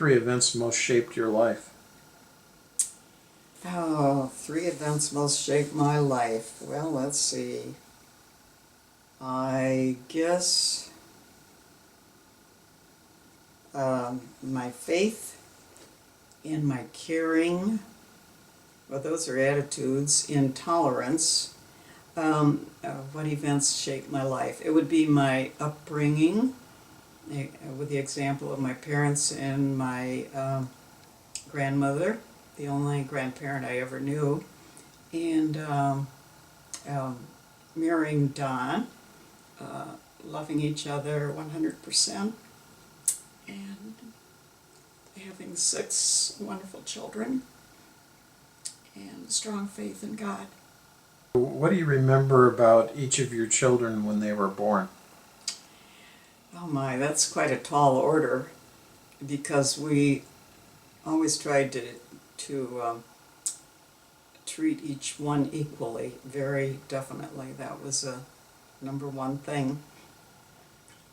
three events most shaped your life? Oh, three events most shaped my life. Well, let's see. I guess my faith and my caring, well, those are attitudes, intolerance. What events shaped my life? It would be my upbringing, with the example of my parents and my grandmother, the only grandparent I ever knew, and marrying Don, loving each other 100%, and having 6 wonderful children, and strong faith in God. What do you remember about each of your children when they were born? Oh my, that's quite a tall order, because we always tried to treat each one equally, very definitely. That was a number one thing.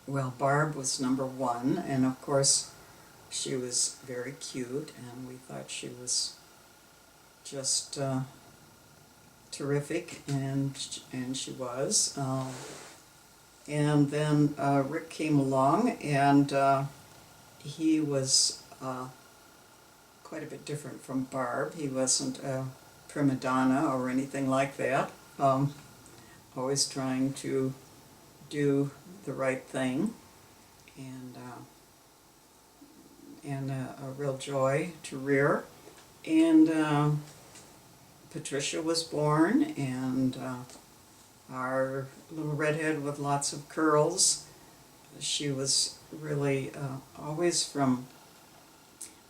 Well, Barb was number one, and of course she was very cute, and we thought she was just terrific, and she was. And then Rick came along, and he was quite a bit different from Barb. He wasn't a prima donna or anything like that. Always trying to do the right thing, and a real joy to rear. And Patricia was born, and our little redhead with lots of curls. She was really always, from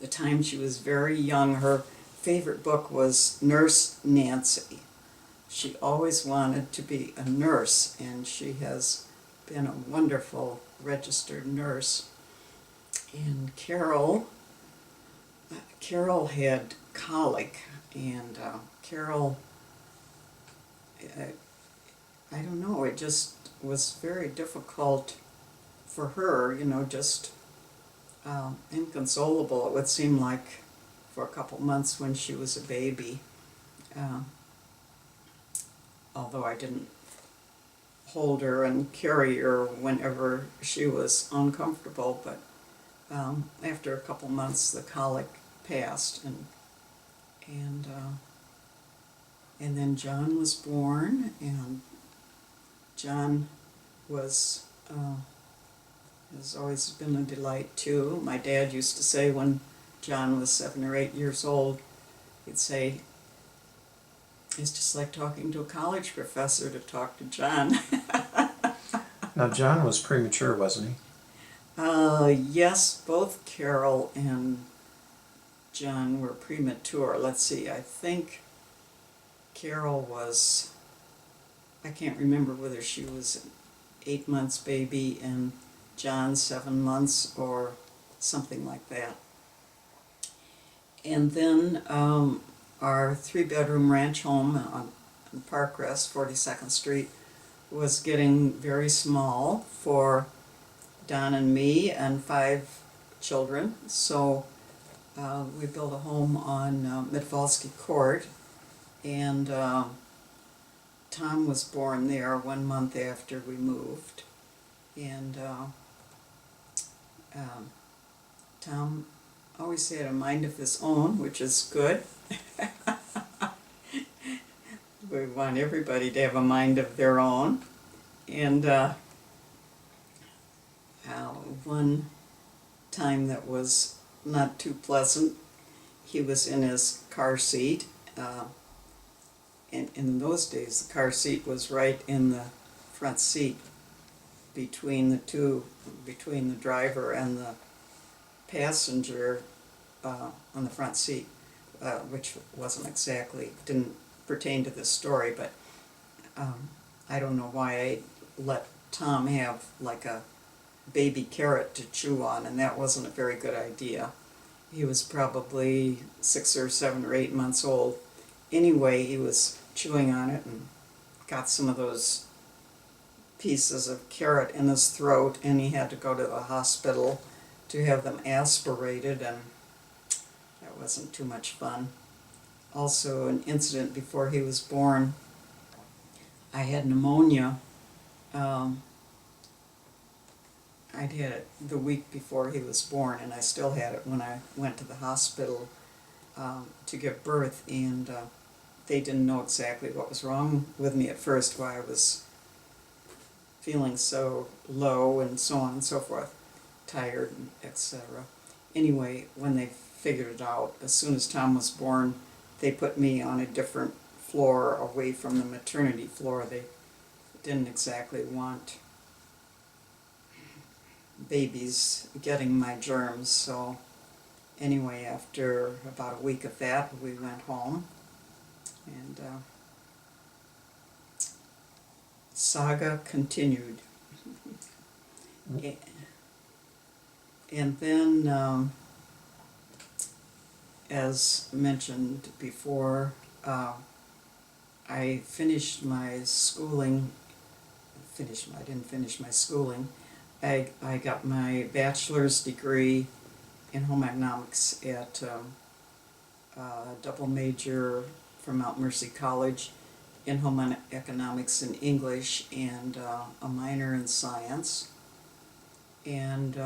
the time she was very young, her favorite book was Nurse Nancy. She always wanted to be a nurse, and she has been a wonderful registered nurse. And Carol had colic, and Carol, I don't know, it just was very difficult for her, just inconsolable, it would seem like, for a couple months when she was a baby. Although I didn't hold her and carry her whenever she was uncomfortable, but after a couple months the colic passed, and then John was born, and John was has always been a delight too. My dad used to say when John was 7 or 8 years old, he'd say, "It's just like talking to a college professor to talk to John." Now, John was premature, wasn't he? Yes, both Carol and John were premature. Let's see, I think Carol was, I can't remember whether she was an 8 months baby and John 7 months or something like that. And then our 3-bedroom ranch home on Parkrest, 42nd Street, was getting very small for Don and me and 5 children. So we built a home on Midvalsky Court, and Tom was born there 1 month after we moved. And Tom always had a mind of his own, which is good. We want everybody to have a mind of their own. And one time that was not too pleasant, he was in his car seat. And in those days, the car seat was right in the front seat, between the driver and the passenger on the front seat, which didn't pertain to this story, but I don't know why I let Tom have like a baby carrot to chew on, and that wasn't a very good idea. He was probably 6 or 7 or 8 months old. Anyway, he was chewing on it and got some of those pieces of carrot in his throat, and he had to go to the hospital to have them aspirated, and that wasn't too much fun. Also, an incident before he was born, I had pneumonia. I'd had it the week before he was born, and I still had it when I went to the hospital to give birth, and they didn't know exactly what was wrong with me at first, why I was feeling so low and so on and so forth, tired, etc. Anyway, when they figured it out, as soon as Tom was born, they put me on a different floor away from the maternity floor. They didn't exactly want babies getting my germs, so anyway, after about a week of that, we went home, and saga continued. And then, as mentioned before, I finished my schooling. I didn't finish my schooling. I got my bachelor's degree in home economics at a double major from Mount Mercy College in home economics and English, and a minor in science. And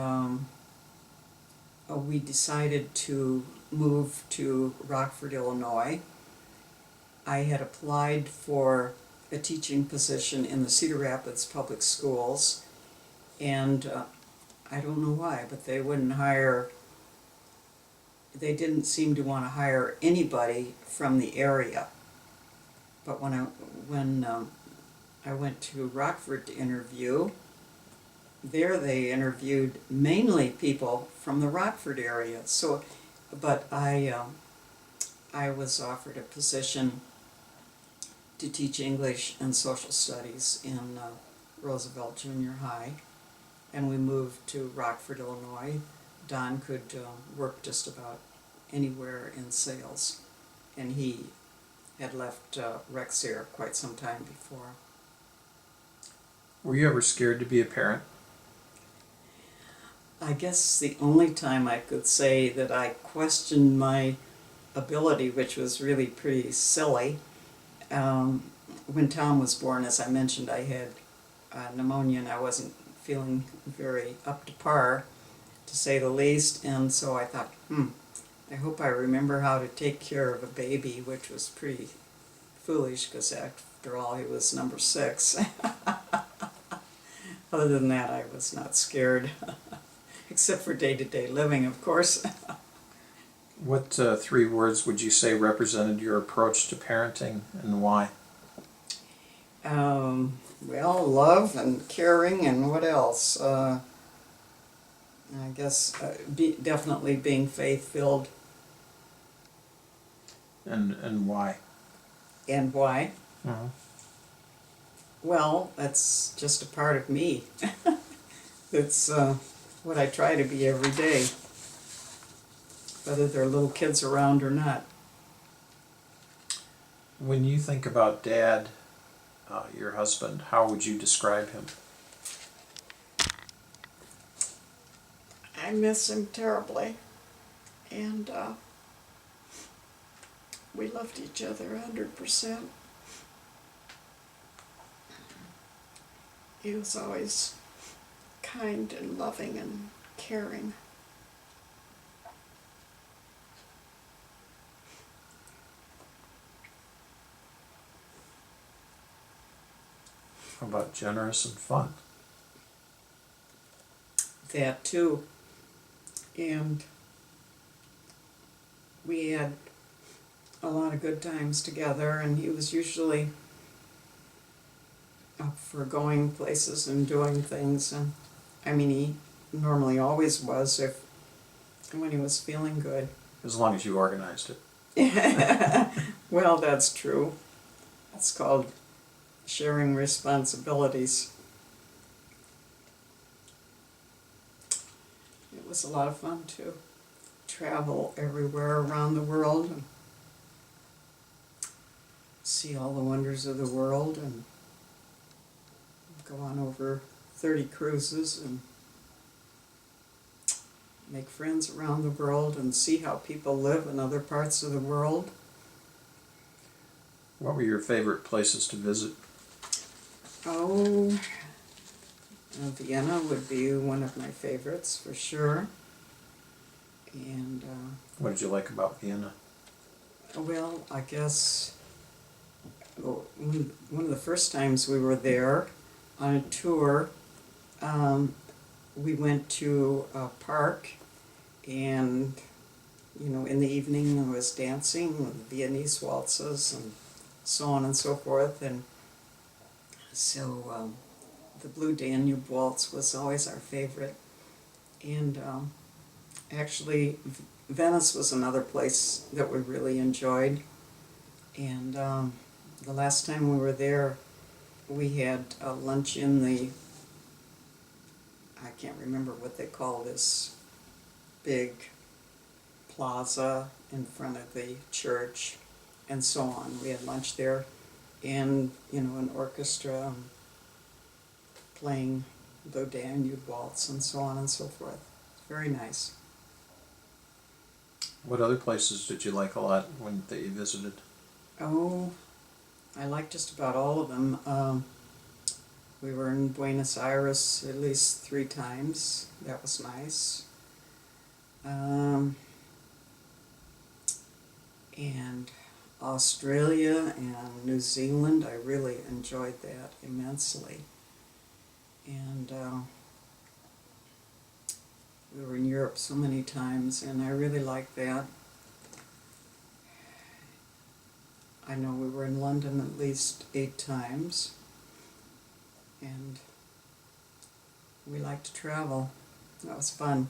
we decided to move to Rockford, Illinois. I had applied for a teaching position in the Cedar Rapids Public Schools, and I don't know why, but they didn't seem to want to hire anybody from the area. But when I went to Rockford to interview, there they interviewed mainly people from the Rockford area. So, but I was offered a position to teach English and social studies in Roosevelt Junior High, and we moved to Rockford, Illinois. Don could work just about anywhere in sales, and he had left Rexair quite some time before. Were you ever scared to be a parent? I guess the only time I could say that I questioned my ability, which was really pretty silly, when Tom was born, as I mentioned, I had pneumonia and I wasn't feeling very up to par, to say the least, and so I thought, I hope I remember how to take care of a baby, which was pretty foolish because after all he was number 6. Other than that, I was not scared, except for day-to-day living, of course. What 3 words would you say represented your approach to parenting, and why? Well, love and caring, and what else? I guess definitely being faith-filled. And why? And why? Uh-huh. Well, that's just a part of me. It's what I try to be every day, whether there are little kids around or not. When you think about Dad, your husband, how would you describe him? I miss him terribly, and we loved each other 100%. He was always kind and loving and caring. How about generous and fun? That too. And we had a lot of good times together, and he was usually up for going places and doing things, and I mean he normally always was when he was feeling good. As long as you organized it. Well, that's true. That's called sharing responsibilities. It was a lot of fun to travel everywhere around the world and see all the wonders of the world, and go on over 30 cruises, and make friends around the world and see how people live in other parts of the world. What were your favorite places to visit? Oh, Vienna would be one of my favorites for sure. And, What did you like about Vienna? well, I guess one of the first times we were there on a tour, we went to a park, and in the evening there was dancing with Viennese waltzes and so on and so forth. And so the Blue Danube Waltz was always our favorite. And actually, Venice was another place that we really enjoyed. And the last time we were there, we had lunch in the, I can't remember what they call this big plaza in front of the church and so on. We had lunch there, and an orchestra playing the Danube Waltz and so on and so forth. Very nice. What other places did you like a lot that you visited? Oh, I like just about all of them. We were in Buenos Aires at least 3 times. That was nice. And Australia and New Zealand, I really enjoyed that immensely. And we were in Europe so many times, and I really liked that. I know we were in London at least 8 times, and we like to travel. That was fun.